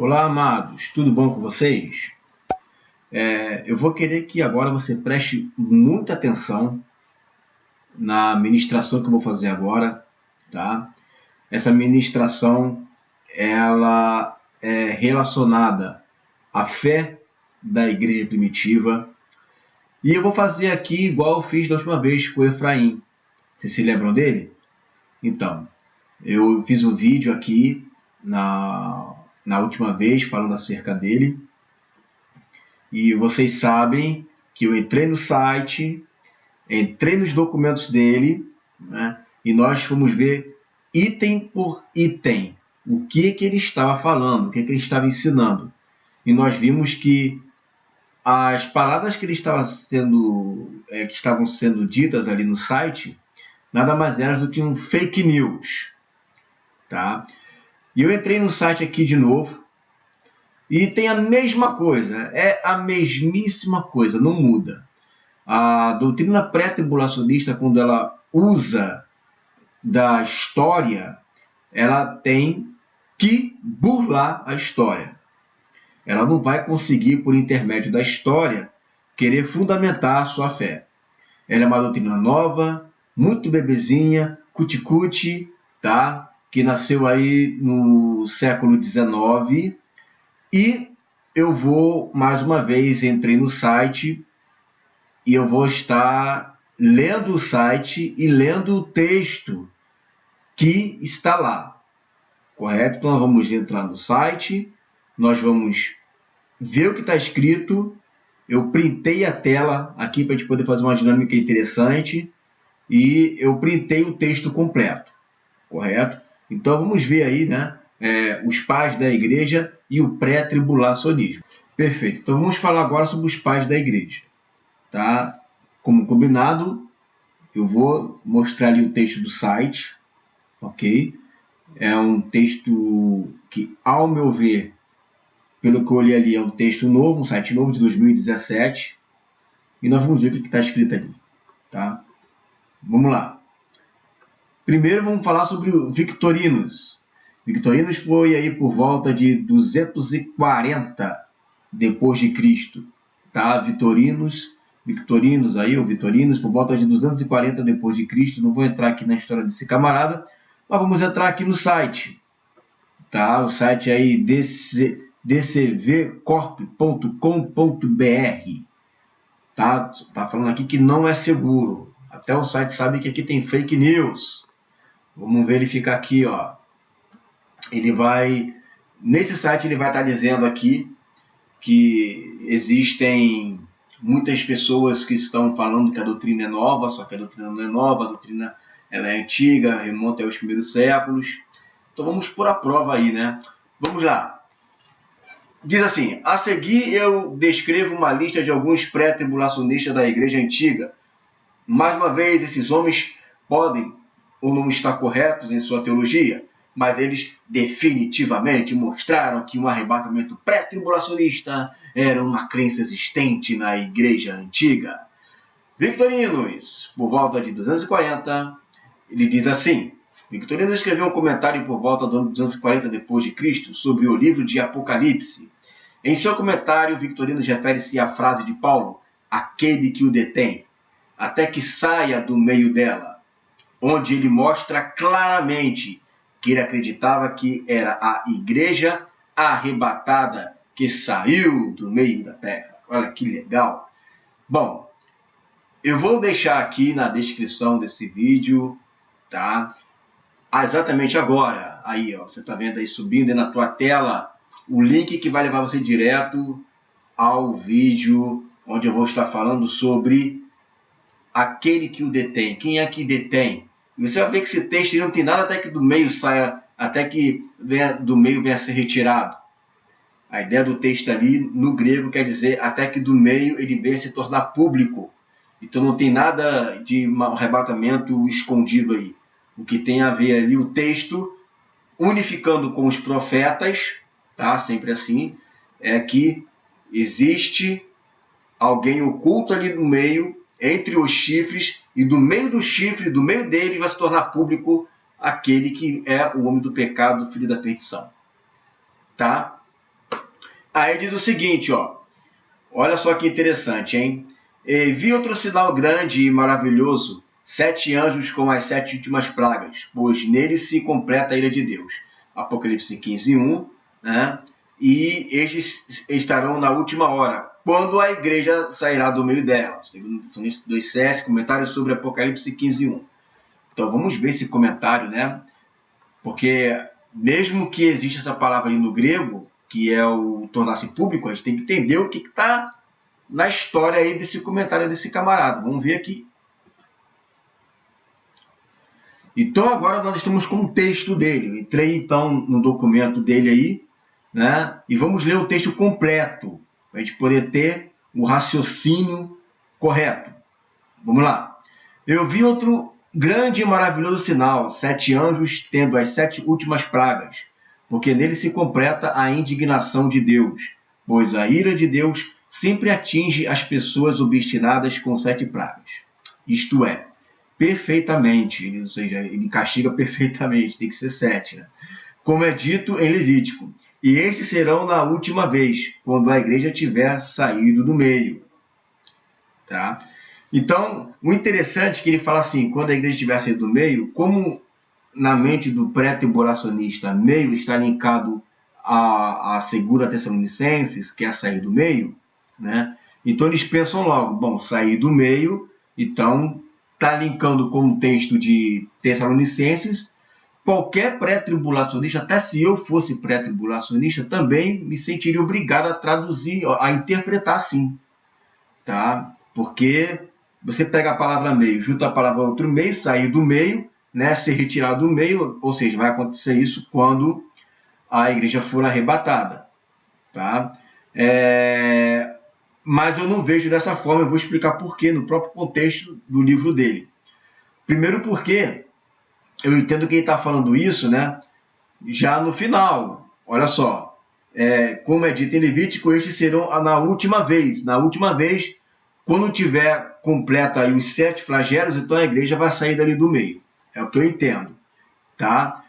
Olá, amados, tudo bom com vocês? Eu vou querer que agora você preste muita atenção na ministração que eu vou fazer agora, tá? Essa ministração, ela é relacionada à fé da igreja primitiva e eu vou fazer aqui igual eu fiz da última vez com o Efraim. Vocês se lembram dele? Então, eu fiz um vídeo aqui na última vez falando acerca dele. E vocês sabem que eu entrei no site, entrei nos documentos dele, né, e nós fomos ver item por item o que ele estava falando, o que ele estava ensinando. E nós vimos que as palavras que que estavam sendo ditas ali no site nada mais eram do que um fake news. Tá? E eu entrei no site aqui de novo, e tem a mesma coisa, é a mesmíssima coisa, não muda. A doutrina pré-tribulacionista, quando ela usa da história, ela tem que burlar a história. Ela não vai conseguir, por intermédio da história, querer fundamentar a sua fé. Ela é uma doutrina nova, muito bebezinha, cuti-cuti, tá? Que nasceu aí no século XIX. E eu vou, mais uma vez, entrei no site e eu vou estar lendo o site e lendo o texto que está lá, correto? Então, nós vamos entrar no site, nós vamos ver o que está escrito. Eu printei a tela aqui para a gente poder fazer uma dinâmica interessante e eu printei o texto completo, correto? Então, vamos ver aí, né? Os pais da igreja e o pré-tribulacionismo. Perfeito. Então vamos falar agora sobre os pais da igreja. Tá? Como combinado, eu vou mostrar ali o texto do site. Ok? É um texto que, ao meu ver, pelo que eu olhei ali, é um texto novo, um site novo de 2017. E nós vamos ver o que está escrito ali. Tá? Vamos lá. Primeiro vamos falar sobre o Victorinos. Victorinos foi aí por volta de 240 depois de Cristo, tá? Victorinos aí, ou Vitorinos, por volta de 240 depois de Cristo. Não vou entrar aqui na história desse camarada, mas vamos entrar aqui no site, tá? O site aí dcvcorp.com.br, tá? Tá falando aqui que não é seguro. Até o site sabe que aqui tem fake news. Vamos verificar aqui, ó. Nesse site ele vai estar dizendo aqui que existem muitas pessoas que estão falando que a doutrina é nova, só que a doutrina não é nova, a doutrina ela é antiga, remonta aos primeiros séculos. Então vamos pôr a prova aí, né? Vamos lá. Diz assim: a seguir eu descrevo uma lista de alguns pré-tribulacionistas da igreja antiga. Mais uma vez, esses homens podem ou não estar corretos em sua teologia, mas eles definitivamente mostraram que um arrebatamento pré-tribulacionista era uma crença existente na igreja antiga. Victorinos, por volta de 240, ele diz assim: Victorinos escreveu um comentário por volta do ano 240 depois de Cristo sobre o livro de Apocalipse. Em seu comentário, Victorinos refere-se à frase de Paulo, aquele que o detém, até que saia do meio dela, onde ele mostra claramente que ele acreditava que era a igreja arrebatada que saiu do meio da terra. Olha que legal. Bom, eu vou deixar aqui na descrição desse vídeo, tá? Exatamente agora, aí, ó, você está vendo aí subindo aí na tua tela o link que vai levar você direto ao vídeo onde eu vou estar falando sobre aquele que o detém. Quem é que detém? Você vai ver que esse texto não tem nada até que do meio saia, até que do meio venha a ser retirado. A ideia do texto ali, no grego, quer dizer até que do meio ele venha se tornar público. Então não tem nada de um arrebatamento escondido aí. O que tem a ver ali, o texto, unificando com os profetas, tá? Sempre assim, é que existe alguém oculto ali no meio, entre os chifres, e do meio do chifre, do meio dele, vai se tornar público aquele que é o homem do pecado, filho da perdição. Tá? Aí diz o seguinte, ó. Olha só que interessante, hein? E vi outro sinal grande e maravilhoso, 7 anjos com as 7 últimas pragas, pois nele se completa a ira de Deus. Apocalipse 15:1, né? E estes estarão na última hora, quando a igreja sairá do meio dela. Segundo 2,7, comentário sobre Apocalipse 15:1. Então vamos ver esse comentário, né? Porque mesmo que exista essa palavra ali no grego, que é o tornar-se público, a gente tem que entender o que está na história aí desse comentário desse camarada. Vamos ver aqui. Então agora nós estamos com o texto dele. Eu entrei então no documento dele aí, né? E vamos ler o texto completo, para a gente poder ter o raciocínio correto. Vamos lá. Eu vi outro grande e maravilhoso sinal, 7 anjos tendo as 7 últimas pragas, porque nele se completa a indignação de Deus, pois a ira de Deus sempre atinge as pessoas obstinadas com 7 pragas. Isto é, perfeitamente, ou seja, ele castiga perfeitamente, tem que ser 7, né? Como é dito em Levítico. E estes serão na última vez, quando a igreja tiver saído do meio. Tá? Então, o interessante é que ele fala assim, quando a igreja estiver saído do meio, como na mente do pré-tribulacionista, meio está linkado à segunda Tessalonicenses, que é sair do meio, né? Então eles pensam logo, bom, sair do meio, então está linkando com o texto de Tessalonicenses. Qualquer pré-tribulacionista, até se eu fosse pré-tribulacionista, também me sentiria obrigado a traduzir, a interpretar assim, tá? Porque você pega a palavra meio, junta a palavra outro meio, sair do meio, né, ser retirado do meio, ou seja, vai acontecer isso quando a igreja for arrebatada. Tá? Mas eu não vejo dessa forma, eu vou explicar por quê no próprio contexto do livro dele. Primeiro porque eu entendo que ele está falando isso, né, já no final. Olha só, como é dito em Levítico, estes serão na última vez. Na última vez, quando tiver completa aí os 7 flagelos, então a igreja vai sair dali do meio. É o que eu entendo. Tá?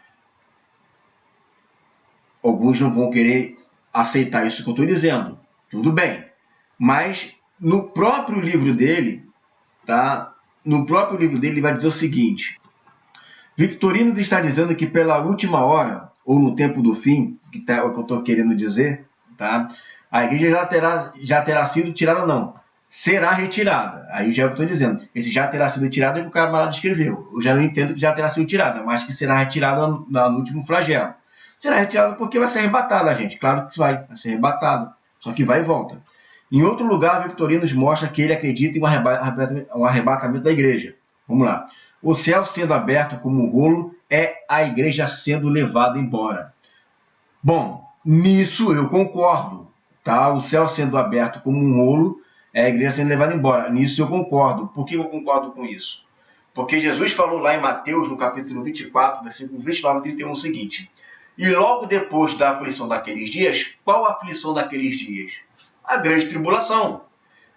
Alguns não vão querer aceitar isso que eu estou dizendo. Tudo bem. Mas no próprio livro dele, tá? No próprio livro dele, ele vai dizer o seguinte. Victorinos está dizendo que pela última hora, ou no tempo do fim, que é o que eu estou querendo dizer, tá? A igreja já terá sido tirada, não. Será retirada. Aí já estou dizendo. Esse já terá sido tirado é que o camarada escreveu. Eu já não entendo que já terá sido tirada, mas que será retirada no último flagelo. Será retirada porque vai ser arrebatada, gente. Claro que vai ser arrebatada. Só que vai e volta. Em outro lugar, Victorinos mostra que ele acredita em um arrebatamento da igreja. Vamos lá. O céu sendo aberto como um rolo é a igreja sendo levada embora. Bom, nisso eu concordo. Tá? O céu sendo aberto como um rolo é a igreja sendo levada embora. Nisso eu concordo. Por que eu concordo com isso? Porque Jesus falou lá em Mateus, no capítulo 24, versículo 29 e 31, o seguinte. E logo depois da aflição daqueles dias, qual a aflição daqueles dias? A grande tribulação.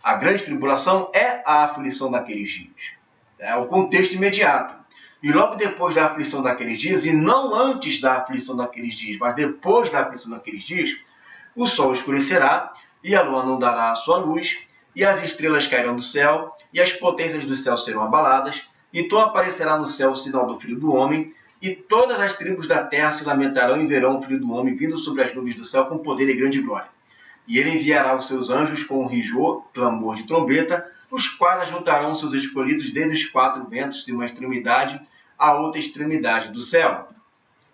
A grande tribulação é a aflição daqueles dias. É o contexto imediato. E logo depois da aflição daqueles dias, e não antes da aflição daqueles dias, mas depois da aflição daqueles dias, o sol escurecerá, e a lua não dará a sua luz, e as estrelas cairão do céu, e as potências do céu serão abaladas, então aparecerá no céu o sinal do Filho do Homem, e todas as tribos da terra se lamentarão e verão o Filho do Homem vindo sobre as nuvens do céu com poder e grande glória. E ele enviará os seus anjos com um rigor, clamor de trombeta, os quais ajuntarão seus escolhidos desde os 4 ventos de uma extremidade à outra extremidade do céu.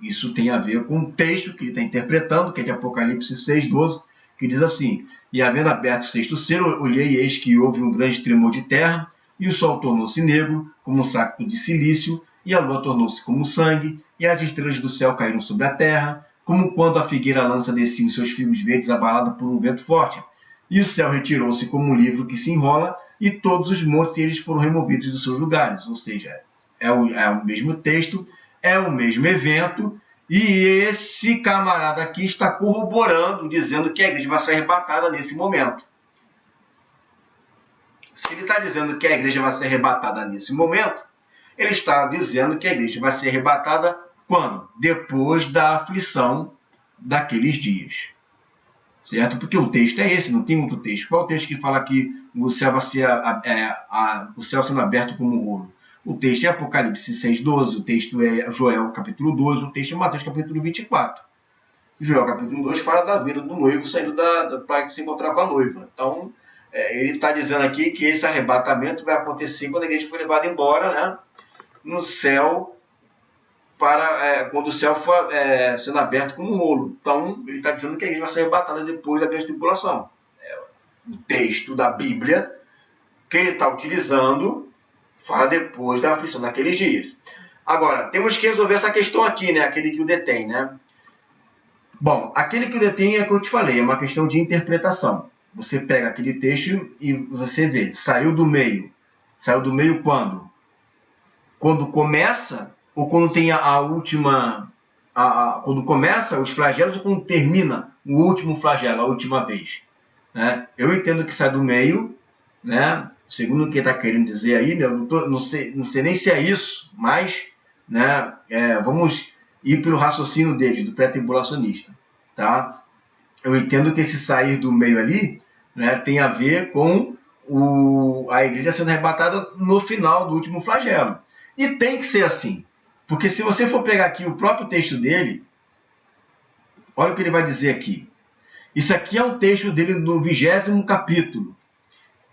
Isso tem a ver com o texto que ele está interpretando, que é de Apocalipse 6:12, que diz assim, e havendo aberto o 6º selo, olhei e eis que houve um grande tremor de terra, e o sol tornou-se negro, como um saco de silício, e a lua tornou-se como sangue, e as estrelas do céu caíram sobre a terra, como quando a figueira lança de si os seus figos verdes abalada por um vento forte. E o céu retirou-se como um livro que se enrola, e todos os montes e eles foram removidos dos seus lugares. Ou seja, é o mesmo texto, é o mesmo evento, e esse camarada aqui está corroborando, dizendo que a igreja vai ser arrebatada nesse momento. Se ele está dizendo que a igreja vai ser arrebatada nesse momento, ele está dizendo que a igreja vai ser arrebatada quando? Depois da aflição daqueles dias. certo? Porque o texto é esse, não tem outro texto. Qual é o texto que fala que o céu vai ser o céu sendo aberto como um rolo? O texto é Apocalipse 6,12, o texto é Joel capítulo 2, o texto é Mateus capítulo 24. Joel capítulo 2 fala da vida do noivo saindo para se encontrar com a noiva. Então, ele está dizendo aqui que esse arrebatamento vai acontecer quando a igreja for levada embora, né, no céu, quando o céu for sendo aberto como um rolo. Então, ele está dizendo que a igreja vai ser arrebatada depois da grande tribulação. O texto da Bíblia que ele está utilizando fala depois da aflição naqueles dias. Agora, temos que resolver essa questão aqui, né? Aquele que o detém, né? Bom, aquele que o detém é o que eu te falei, é uma questão de interpretação. Você pega aquele texto e você vê, saiu do meio. Saiu do meio quando? Quando começa ou quando tem a última... quando começa os flagelos ou quando termina o último flagelo, a última vez? Né? Eu entendo que sai do meio, né? Segundo o que está querendo dizer aí, né? Eu não sei nem se é isso, mas, né, vamos ir pelo raciocínio dele, do pré-tribulacionista. Tá? Eu entendo que esse sair do meio ali, né, tem a ver com a igreja sendo arrebatada no final do último flagelo. E tem que ser assim, porque se você for pegar aqui o próprio texto dele, olha o que ele vai dizer aqui. Isso aqui é o texto dele do 20º capítulo.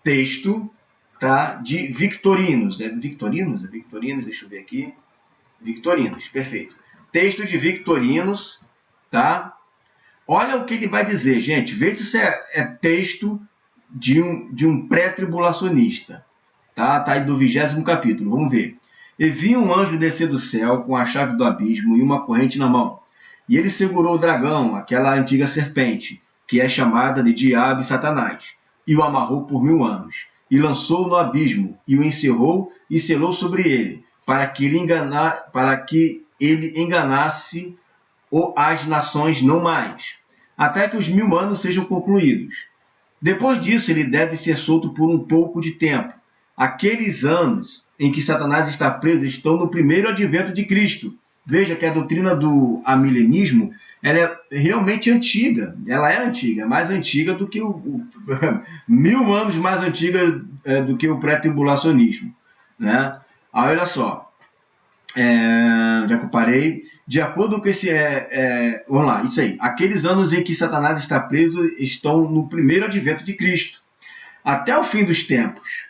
Texto, tá, de Victorinos. É Victorinos? É Victorinos, deixa eu ver aqui. Victorinos, perfeito. Texto de Victorinos, tá? Olha o que ele vai dizer, gente. Veja se isso é texto de um pré-tribulacionista. Tá aí do 20º capítulo, vamos ver. E vi um anjo descer do céu com a chave do abismo e uma corrente na mão. E ele segurou o dragão, aquela antiga serpente, que é chamada de Diabo e Satanás, e o amarrou por 1000 anos, e lançou-o no abismo, e o encerrou e selou sobre ele, para que ele enganasse as nações não mais, até que os 1000 anos sejam concluídos. Depois disso, ele deve ser solto por um pouco de tempo. Aqueles anos em que Satanás está preso estão no primeiro advento de Cristo. Veja que a doutrina do amilenismo, ela é realmente antiga. Ela é antiga, mais antiga do que 1000 anos mais antiga do que o pré-tribulacionismo. Né? Olha só. Já que eu parei. De acordo com esse... vamos lá, isso aí. Aqueles anos em que Satanás está preso estão no primeiro advento de Cristo, até o fim dos tempos.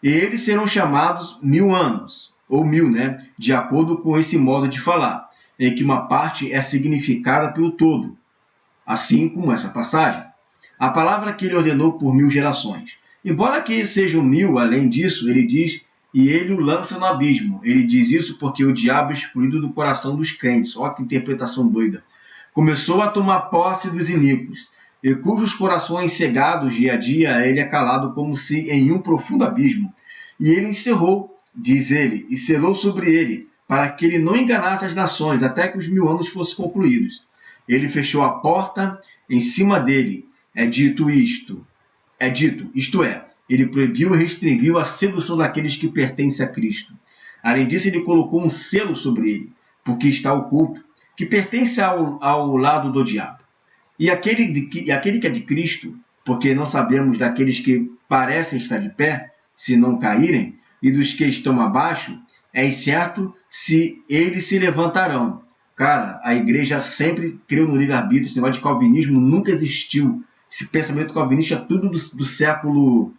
E eles serão chamados 1000 anos, ou 1000, né? De acordo com esse modo de falar, em que uma parte é significada pelo todo, assim como essa passagem. A palavra que ele ordenou por 1000 gerações. Embora que sejam 1000, além disso, ele diz, e ele o lança no abismo. Ele diz isso porque o diabo é excluído do coração dos crentes. Olha que interpretação doida. Começou a tomar posse dos iníquos, e cujos corações cegados dia a dia ele é calado como se em um profundo abismo. E ele encerrou, diz ele, e selou sobre ele, para que ele não enganasse as nações, até que os 1000 anos fossem concluídos. Ele fechou a porta em cima dele. Isto é, ele proibiu e restringiu a sedução daqueles que pertencem a Cristo. Além disso, ele colocou um selo sobre ele, porque está oculto, que pertence ao lado do diabo. E aquele que é de Cristo, porque não sabemos daqueles que parecem estar de pé, se não caírem, e dos que estão abaixo, é incerto se eles se levantarão. Cara, a igreja sempre creu no livre-arbítrio, esse negócio de calvinismo nunca existiu. Esse pensamento calvinista é tudo do século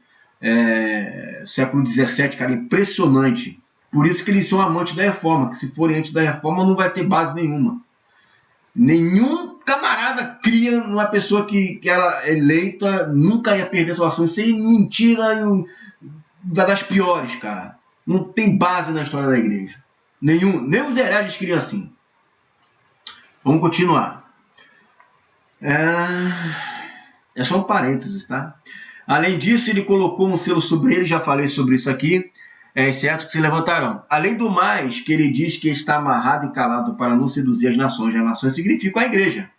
XVII, cara, impressionante. Por isso que eles são amantes da reforma, que se forem antes da reforma não vai ter base nenhuma. Nenhum camarada cria numa pessoa que era eleita, nunca ia perder sua ação. Isso aí é mentira das piores, cara. Não tem base na história da igreja. Nem os hereges criam assim. Vamos continuar. É só um parênteses, tá? Além disso, ele colocou um selo sobre ele, já falei sobre isso aqui. É certo que se levantarão. Além do mais, que ele diz que está amarrado e calado para não seduzir as nações. As nações significam a igreja.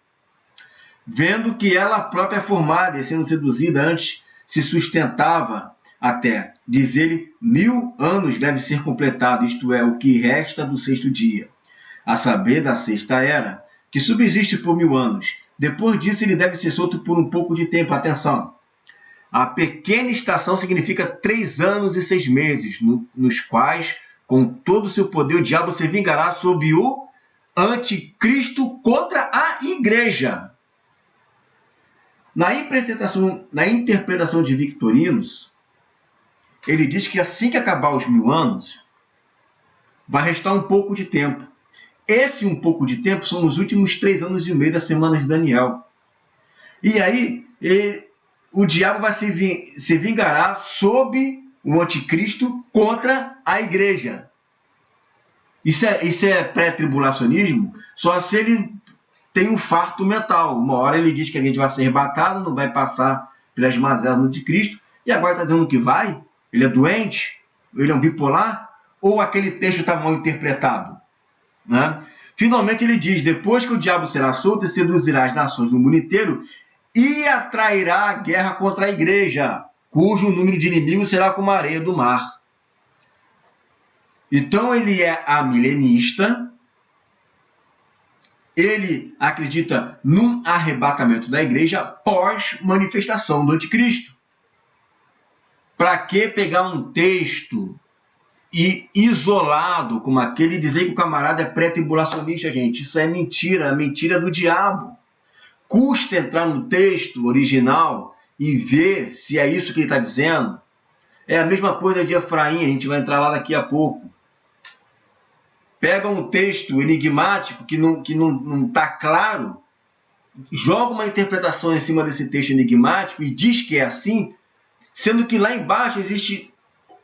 Vendo que ela própria é formada e sendo seduzida antes, se sustentava até. Diz ele, 1000 anos deve ser completado, isto é, o que resta do 6º dia. A saber, da 6ª era, que subsiste por 1000 anos. Depois disso, ele deve ser solto por um pouco de tempo. Atenção! A pequena estação significa 3 anos e 6 meses, nos quais, com todo o seu poder, o diabo se vingará sob o anticristo contra a igreja. Na interpretação de Victorinos, ele diz que assim que acabar os 1000 anos, vai restar um pouco de tempo. Esse um pouco de tempo são os últimos 3 anos e meio da semana de Daniel. E aí, o diabo vai se vingará sob o anticristo contra a igreja. Isso é pré-tribulacionismo, só se ele tem um farto mental. Uma hora ele diz que a gente vai ser arrebatado, não vai passar pelas mazelas do anticristo, e agora está dizendo que vai? Ele é doente? Ele é um bipolar? Ou aquele texto está mal interpretado? Né? Finalmente ele diz, depois que o diabo será solto e seduzirá as nações do mundo inteiro, e atrairá a guerra contra a igreja, cujo número de inimigos será como a areia do mar. Então ele é amilenista, ele acredita num arrebatamento da igreja pós-manifestação do anticristo. Para que pegar um texto isolado como aquele e dizer que o camarada é pré-tribulacionista, gente? Isso é mentira, mentira do diabo. Custa entrar no texto original e ver se é isso que ele está dizendo. É a mesma coisa de Efraim, a gente vai entrar lá daqui a pouco. Pega um texto enigmático que não está claro, joga uma interpretação em cima desse texto enigmático e diz que é assim, sendo que lá embaixo existe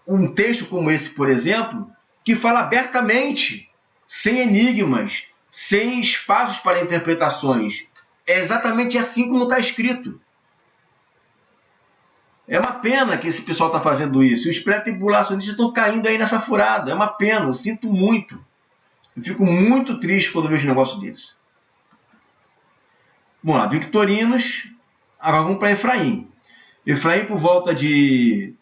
um texto como esse, por exemplo, que fala abertamente, sem enigmas, sem espaços para interpretações. É exatamente assim como está escrito. É uma pena que esse pessoal está fazendo isso. Os pré-tribulacionistas estão caindo aí nessa furada. É uma pena, eu sinto muito. Eu fico muito triste quando vejo um negócio desse. Vamos lá, Victorinos. Agora vamos para Efraim. Efraim por volta de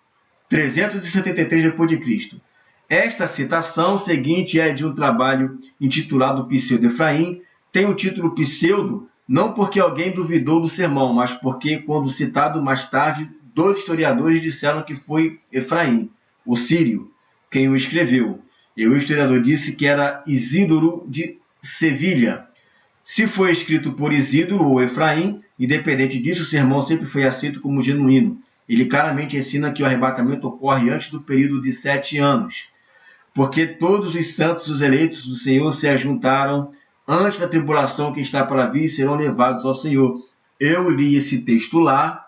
373 d.C. Esta citação seguinte é de um trabalho intitulado Pseudo-Efraim. Tem o título pseudo não porque alguém duvidou do sermão, mas porque, quando citado mais tarde, 2 historiadores disseram que foi Efraim, o sírio, quem o escreveu. E o historiador disse que era Isidoro de Sevilha. Se foi escrito por Isidoro ou Efraim, independente disso, o sermão sempre foi aceito como genuíno. Ele claramente ensina que o arrebatamento ocorre antes do período de 7 anos, porque todos os santos, os eleitos do Senhor, se ajuntaram antes da tribulação que está para vir e serão levados ao Senhor. Eu li esse texto lá,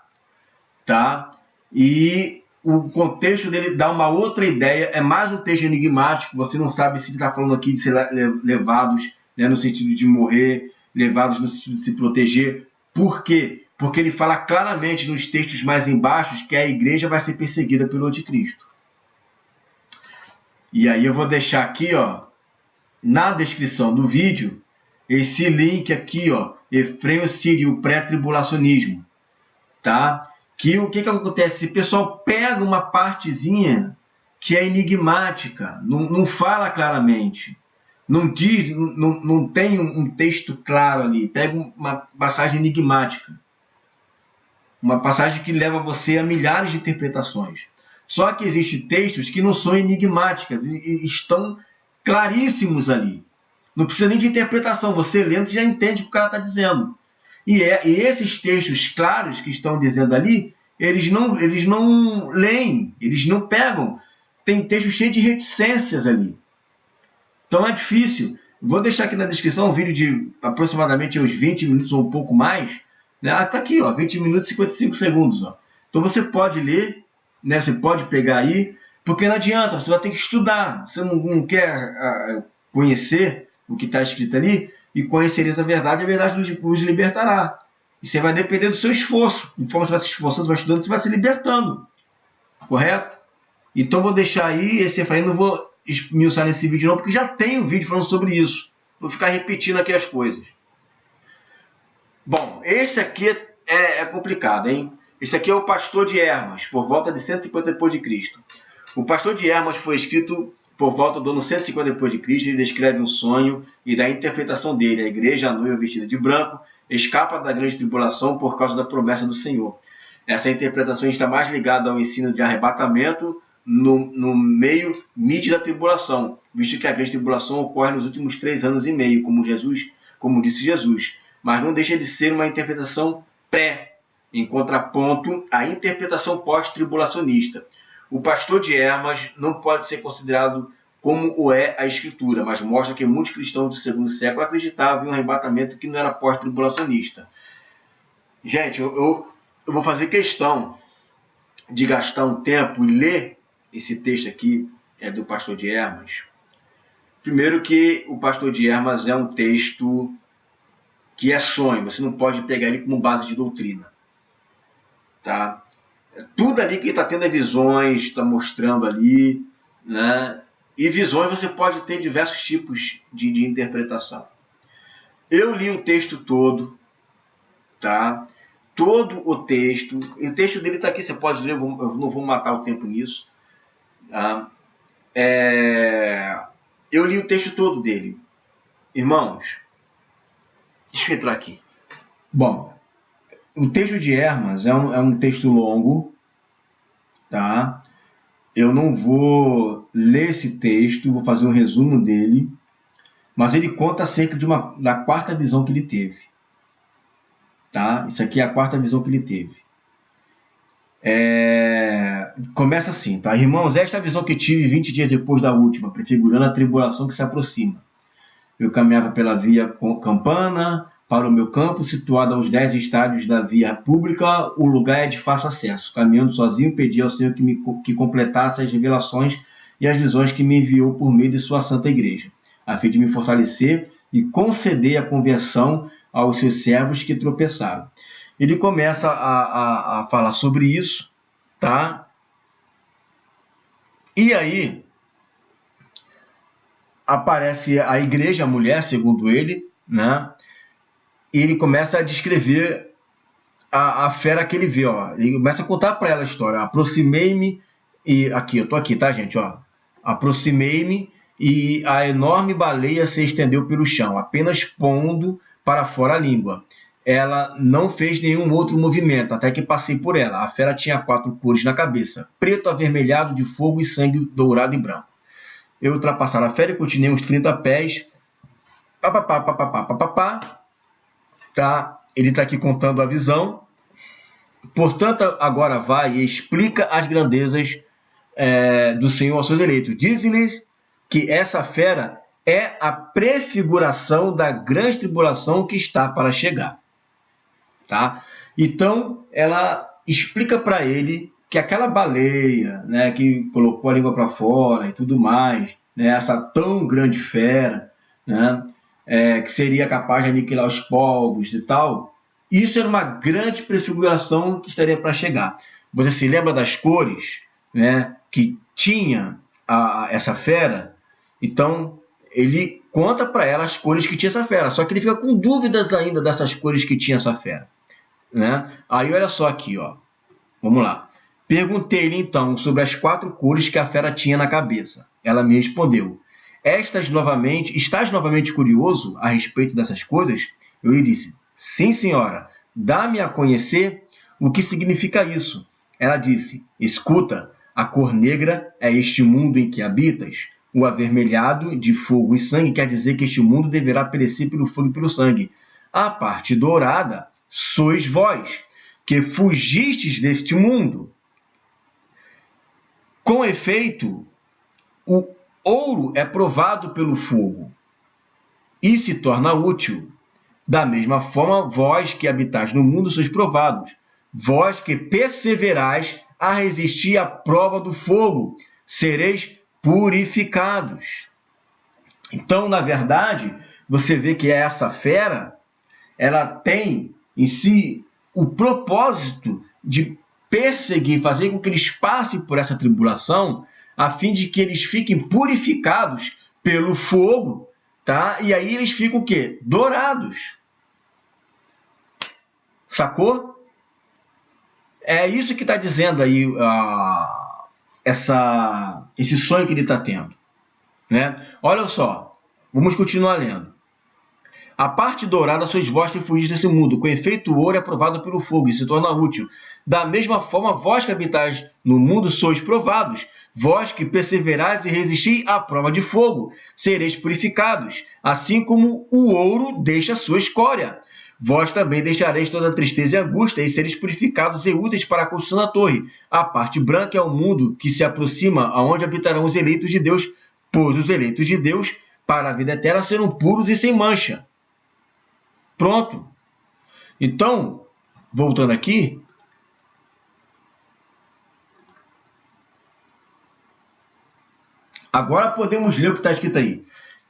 tá? E o contexto dele dá uma outra ideia, é mais um texto enigmático, você não sabe se ele está falando aqui de ser levados, né, no sentido de morrer, levados no sentido de se proteger. Por quê? Porque ele fala claramente nos textos mais embaixo que a igreja vai ser perseguida pelo anticristo. E aí eu vou deixar aqui, ó, na descrição do vídeo, esse link aqui, ó, Efraim Sírio, pré-tribulacionismo, tá? Que o que acontece? Esse pessoal pega uma partezinha que é enigmática, não fala claramente, não diz, não tem um texto claro ali, pega uma passagem enigmática, uma passagem que leva você a milhares de interpretações. Só que existem textos que não são enigmáticas e estão claríssimos ali. Não precisa nem de interpretação, você lendo você já entende o que o cara está dizendo. E esses textos claros que estão dizendo ali, eles não leem, eles não pegam. Tem texto cheio de reticências ali. Então é difícil. Vou deixar aqui na descrição um vídeo de aproximadamente uns 20 minutos ou um pouco mais. Né? Está aqui, ó, 20 minutos e 55 segundos. Ó. Então você pode ler, né? Você pode pegar aí, porque não adianta, você vai ter que estudar. Você não quer conhecer o que está escrito ali, e conhecereis a verdade vos libertará. E você vai depender do seu esforço. Conforme você vai se esforçando, você vai estudando, você vai se libertando. Correto? Então vou deixar aí esse Efraim, não vou esmiuçar nesse vídeo não, porque já tem um vídeo falando sobre isso. Vou ficar repetindo aqui as coisas. Bom, esse aqui é complicado, hein? Esse aqui é o Pastor de Hermas, por volta de 150 d.C. O Pastor de Hermas foi escrito por volta do ano 150 depois de Cristo, ele descreve um sonho e da interpretação dele. A igreja, a noiva vestida de branco, escapa da grande tribulação por causa da promessa do Senhor. Essa interpretação está mais ligada ao ensino de arrebatamento no meio mid da tribulação, visto que a grande tribulação ocorre nos últimos 3 anos e meio, como disse Jesus, mas não deixa de ser uma interpretação pré, em contraponto à interpretação pós-tribulacionista. O pastor de Hermas não pode ser considerado como o é a Escritura, mas mostra que muitos cristãos do segundo século acreditavam em um arrebatamento que não era pós-tribulacionista. Gente, eu vou fazer questão de gastar um tempo e ler esse texto aqui, do pastor de Hermas. Primeiro que o pastor de Hermas é um texto que é sonho, você não pode pegar ele como base de doutrina. Tá? Tudo ali que ele está tendo é visões, está mostrando ali, né? E visões você pode ter diversos tipos de interpretação. Eu li o texto todo, tá? Todo o texto dele está aqui, você pode ler, eu não vou matar o tempo nisso. Tá? Eu li o texto todo dele. Irmãos, deixa eu entrar aqui. Bom, o texto de Hermas é um texto longo, tá? Eu não vou ler esse texto, vou fazer um resumo dele, mas ele conta acerca da quarta visão que ele teve. Tá? Isso aqui é a quarta visão que ele teve. Começa assim, tá? Irmãos, esta é a visão que tive 20 dias depois da última, prefigurando a tribulação que se aproxima. Eu caminhava pela via Campana, para o meu campo, situado aos 10 estádios da via pública, o lugar é de fácil acesso. Caminhando sozinho, pedi ao Senhor que completasse as revelações e as visões que me enviou por meio de sua santa igreja, a fim de me fortalecer e conceder a conversão aos seus servos que tropeçaram. Ele começa a falar sobre isso, tá? E aí aparece a igreja, a mulher, segundo ele, né? E ele começa a descrever a fera que ele vê, ó. Ele começa a contar para ela a história. Aproximei-me e aqui, eu tô aqui, tá, gente, ó. Aproximei-me e a enorme baleia se estendeu pelo chão, apenas pondo para fora a língua. Ela não fez nenhum outro movimento, até que passei por ela. A fera tinha 4 cores na cabeça: preto, avermelhado, de fogo e sangue dourado e branco. Eu ultrapassara a fera e continuei uns 30 pés. Tá? Ele está aqui contando a visão. Portanto, agora vai e explica as grandezas do Senhor aos seus eleitos. Diz-lhes que essa fera é a prefiguração da grande tribulação que está para chegar. Tá? Então, ela explica para ele que aquela baleia, né, que colocou a língua para fora e tudo mais, né, essa tão grande fera, né, que seria capaz de aniquilar os povos e tal, isso era uma grande prefiguração que estaria para chegar. Você se lembra das cores, né, que tinha essa fera? Então, ele conta para ela as cores que tinha essa fera, só que ele fica com dúvidas ainda dessas cores que tinha essa fera. Né? Aí olha só aqui, ó. Vamos lá. Perguntei-lhe então sobre as 4 cores que a fera tinha na cabeça. Ela me respondeu: estás novamente curioso a respeito dessas coisas? Eu lhe disse: sim, senhora. Dá-me a conhecer o que significa isso. Ela disse: escuta, a cor negra é este mundo em que habitas. O avermelhado de fogo e sangue quer dizer que este mundo deverá perecer pelo fogo e pelo sangue. A parte dourada sois vós, que fugistes deste mundo. Com efeito, o ouro é provado pelo fogo e se torna útil. Da mesma forma, vós que habitais no mundo sois provados. Vós que perseverais a resistir à prova do fogo, sereis purificados. Então, na verdade, você vê que essa fera, ela tem em si o propósito de perseguir, fazer com que eles passem por essa tribulação, a fim de que eles fiquem purificados pelo fogo, tá? E aí eles ficam o quê? Dourados. Sacou? É isso que está dizendo aí esse sonho que ele está tendo. né? Olha só, vamos continuar lendo. A parte dourada sois vós que fugis desse mundo, com efeito o ouro é provado pelo fogo e se torna útil. Da mesma forma, vós que habitais no mundo sois provados, vós que perseverais e resistis à prova de fogo, sereis purificados, assim como o ouro deixa sua escória. Vós também deixareis toda tristeza e angústia, e sereis purificados e úteis para a construção da torre. A parte branca é o mundo que se aproxima, aonde habitarão os eleitos de Deus, pois os eleitos de Deus, para a vida eterna, serão puros e sem mancha. Pronto. Então, voltando aqui, agora podemos ler o que está escrito aí.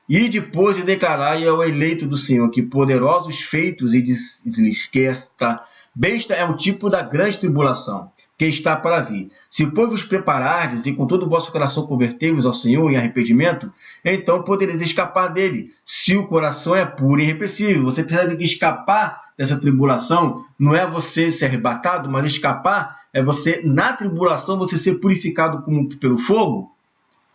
E depois declarai ao eleito do Senhor que poderosos feitos e diz-lhes que esta besta é um tipo da grande tribulação que está para vir. Se, pois, vos preparardes e com todo o vosso coração convertei-vos ao Senhor em arrependimento, então podereis escapar dele, se o coração é puro e irrepreensível. Você percebe que escapar dessa tribulação não é você ser arrebatado, mas escapar é você, na tribulação, você ser purificado pelo fogo,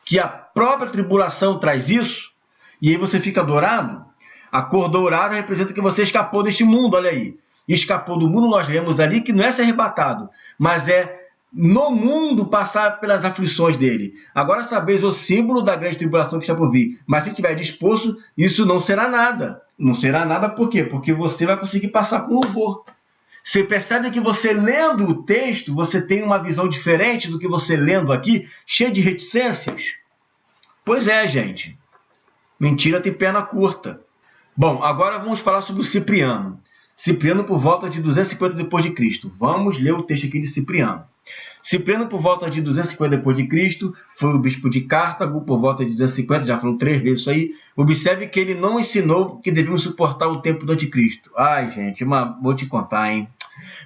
que a própria tribulação traz isso, e aí você fica dourado. A cor dourada representa que você escapou deste mundo, olha aí. Escapou do mundo, nós lemos ali que não é ser arrebatado, mas é no mundo passar pelas aflições dele. Agora sabeis o símbolo da grande tribulação que está por vir, mas se estiver disposto, isso não será nada. Não será nada por quê? Porque você vai conseguir passar com louvor. Você percebe que você lendo o texto, você tem uma visão diferente do que você lendo aqui, cheio de reticências? Pois é, gente. Mentira tem perna curta. Bom, agora vamos falar sobre o Cipriano. Cipriano por volta de 250 depois de Cristo. Vamos ler o texto aqui de Cipriano. Cipriano por volta de 250 depois de Cristo foi o bispo de Cartago por volta de 250, já falou 3 vezes isso aí. Observe que ele não ensinou que devíamos suportar o tempo do anticristo. Ai, gente, vou te contar, hein?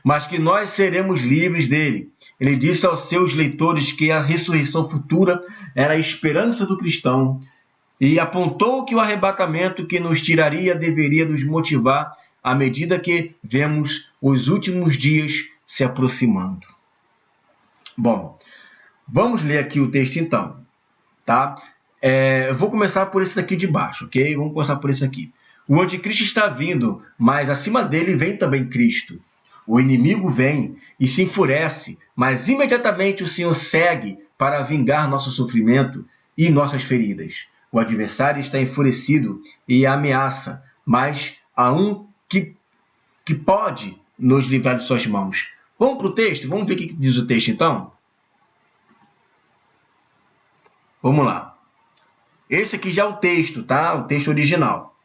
Mas que nós seremos livres dele. Ele disse aos seus leitores que a ressurreição futura era a esperança do cristão e apontou que o arrebatamento que nos tiraria deveria nos motivar à medida que vemos os últimos dias se aproximando. Bom, vamos ler aqui o texto então, tá? Eu vou começar por esse daqui de baixo, ok? Vamos começar por esse aqui. O anticristo está vindo, mas acima dele vem também Cristo. O inimigo vem e se enfurece, mas imediatamente o Senhor segue para vingar nosso sofrimento e nossas feridas. O adversário está enfurecido e ameaça, mas há um que pode nos livrar de suas mãos. Vamos para o texto? Vamos ver o que diz o texto, então? Vamos lá. Esse aqui já é o texto, tá? O texto original.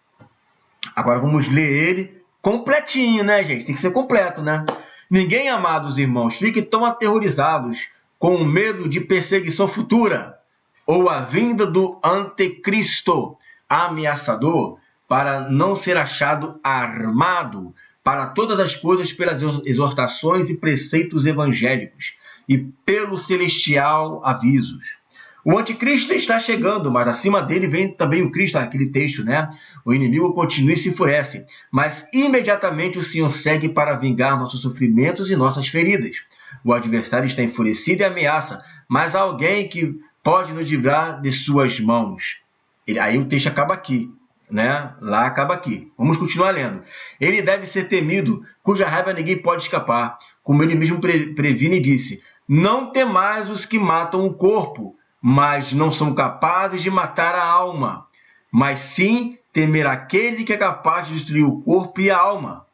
Agora vamos ler ele completinho, né, gente? Tem que ser completo, né? Ninguém, amados irmãos, fique tão aterrorizados com o medo de perseguição futura ou a vinda do anticristo ameaçador, para não ser achado armado para todas as coisas pelas exortações e preceitos evangélicos e pelo celestial avisos. O anticristo está chegando, mas acima dele vem também o Cristo, aquele texto, né? O inimigo continua e se enfurece, mas imediatamente o Senhor segue para vingar nossos sofrimentos e nossas feridas. O adversário está enfurecido e ameaça, mas há alguém que pode nos livrar de suas mãos. Aí o texto acaba aqui, né? Lá acaba aqui. Vamos continuar lendo. Ele deve ser temido, cuja raiva ninguém pode escapar. Como ele mesmo previne e disse: não temais os que matam o corpo, mas não são capazes de matar a alma. Mas sim temer aquele que é capaz de destruir o corpo e a alma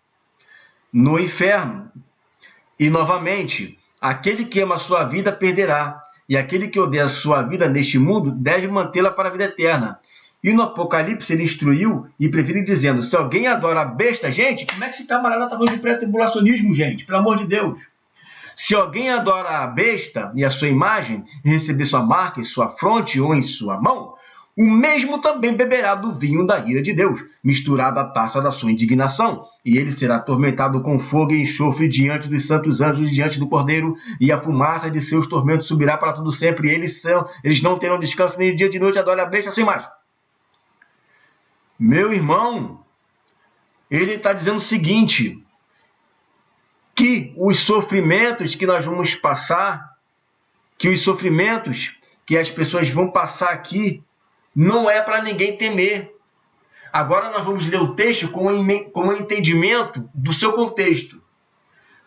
no inferno. E novamente, aquele que ama a sua vida perderá, e aquele que odeia a sua vida neste mundo deve mantê-la para a vida eterna. E no Apocalipse ele instruiu e previne dizendo: se alguém adora a besta, gente, como é que esse camarada está falando de pré-tribulacionismo, gente? Pelo amor de Deus. Se alguém adora a besta e a sua imagem, e receber sua marca em sua fronte ou em sua mão, o mesmo também beberá do vinho da ira de Deus, misturado à taça da sua indignação, e ele será atormentado com fogo e enxofre diante dos santos anjos e diante do Cordeiro, e a fumaça de seus tormentos subirá para todo sempre, e eles não terão descanso nem de dia nem de noite, adora a besta e a sua imagem. Meu irmão, ele está dizendo o seguinte, que os sofrimentos que nós vamos passar, que os sofrimentos que as pessoas vão passar aqui Não é para ninguém temer. Agora nós vamos ler o texto com o entendimento do seu contexto.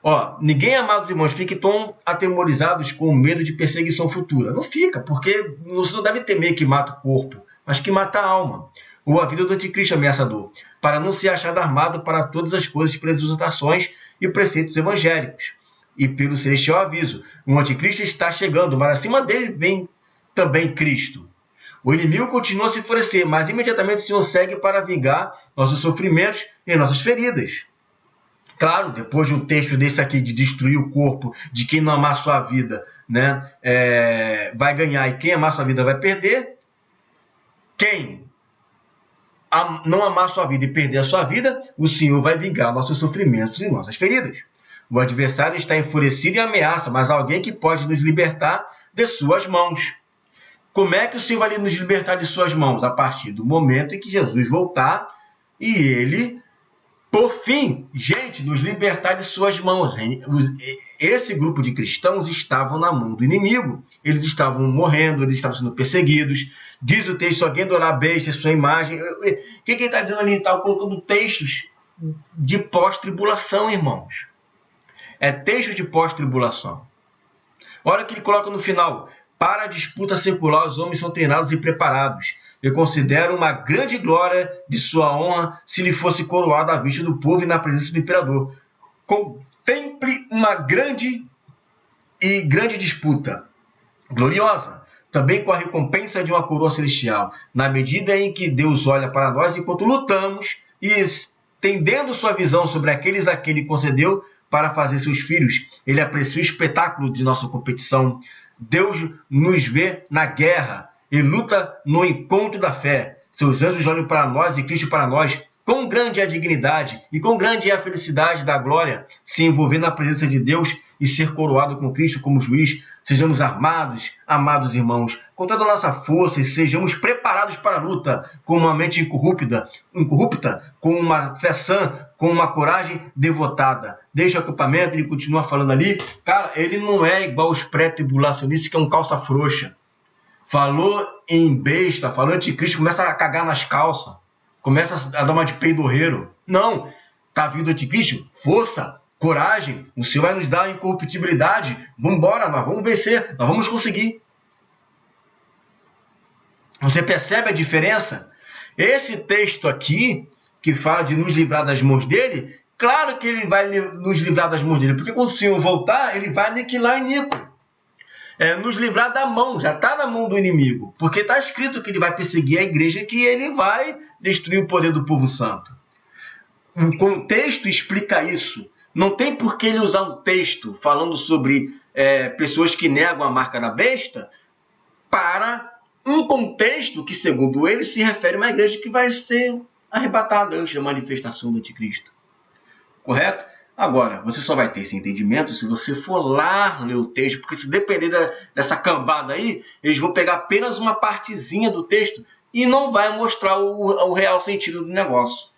Ó, ninguém, amados irmãos, fique tão atemorizados com medo de perseguição futura. Não fica, porque você não deve temer que mata o corpo, mas que mata a alma, ou a vida do anticristo ameaçador, para não ser achado armado para todas as coisas pelas exortações e preceitos evangélicos. E pelo celestial aviso, o anticristo está chegando, mas acima dele vem também Cristo. O inimigo continua a se enfurecer, mas imediatamente o Senhor segue para vingar nossos sofrimentos e nossas feridas. Claro, depois de um texto desse aqui de destruir o corpo, de quem não amar sua vida, né, vai ganhar e quem amar sua vida vai perder. Quem não amar sua vida e perder a sua vida, o Senhor vai vingar nossos sofrimentos e nossas feridas. O adversário está enfurecido e ameaça, mas há alguém que pode nos libertar de suas mãos. Como é que o Senhor vai nos libertar de suas mãos? A partir do momento em que Jesus voltar e ele, por fim, gente, nos libertar de suas mãos. Esse grupo de cristãos estavam na mão do inimigo. Eles estavam morrendo, eles estavam sendo perseguidos. Diz o texto, alguém adorar a besta, sua imagem. O que ele está dizendo ali? Ele está colocando textos de pós-tribulação, irmãos. É texto de pós-tribulação. Olha o que ele coloca no final. Para a disputa secular, os homens são treinados e preparados. Eu considero uma grande glória de sua honra se lhe fosse coroado à vista do povo e na presença do imperador. Contemple uma grande disputa, gloriosa, também com a recompensa de uma coroa celestial, na medida em que Deus olha para nós enquanto lutamos e, estendendo sua visão sobre aqueles a quem ele concedeu para fazer seus filhos, ele aprecia o espetáculo de nossa competição. Deus nos vê na guerra e luta no encontro da fé. Seus anjos olham para nós e Cristo para nós. Quão grande é a dignidade e quão grande é a felicidade da glória se envolver na presença de Deus e ser coroado com Cristo como juiz. Sejamos armados, amados irmãos, com toda a nossa força e sejamos preparados para a luta com uma mente incorrupta, com uma fé sã, com uma coragem devotada. Deixa o acampamento, ele continua falando ali. Cara, ele não é igual os pré-tribulacionistas, que é um calça frouxa. Falou em besta, falou em anticristo, começa a cagar nas calças. Começa a dar uma de peidorreiro. Não, tá vindo o anticristo? Força, coragem, o Senhor vai nos dar a incorruptibilidade. Vamos embora, nós vamos vencer, nós vamos conseguir. Você percebe a diferença? Esse texto aqui, que fala de nos livrar das mãos dele, claro que ele vai nos livrar das mãos dele, porque quando o Senhor voltar, ele vai aniquilar o iníquo. Nos livrar da mão, já está na mão do inimigo, porque está escrito que ele vai perseguir a igreja, que ele vai destruir o poder do povo santo. O contexto explica isso. Não tem por que ele usar um texto falando sobre pessoas que negam a marca da besta para um contexto que, segundo ele, se refere a uma igreja que vai ser arrebatada antes da manifestação do anticristo. Correto? Agora, você só vai ter esse entendimento se você for lá ler o texto, porque se depender dessa cambada aí, eles vão pegar apenas uma partezinha do texto e não vai mostrar o real sentido do negócio.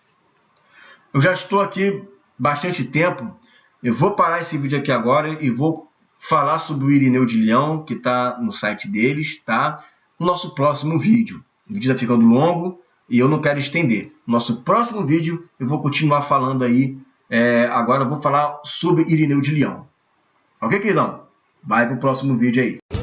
Eu já estou aqui bastante tempo, eu vou parar esse vídeo aqui agora e vou falar sobre o Irineu de Leão, que está no site deles, tá? No nosso próximo vídeo. O vídeo está ficando longo e eu não quero estender. No nosso próximo vídeo eu vou continuar falando aí. Agora eu vou falar sobre Irineu de Leão. Ok, queridão? Vai para o próximo vídeo aí.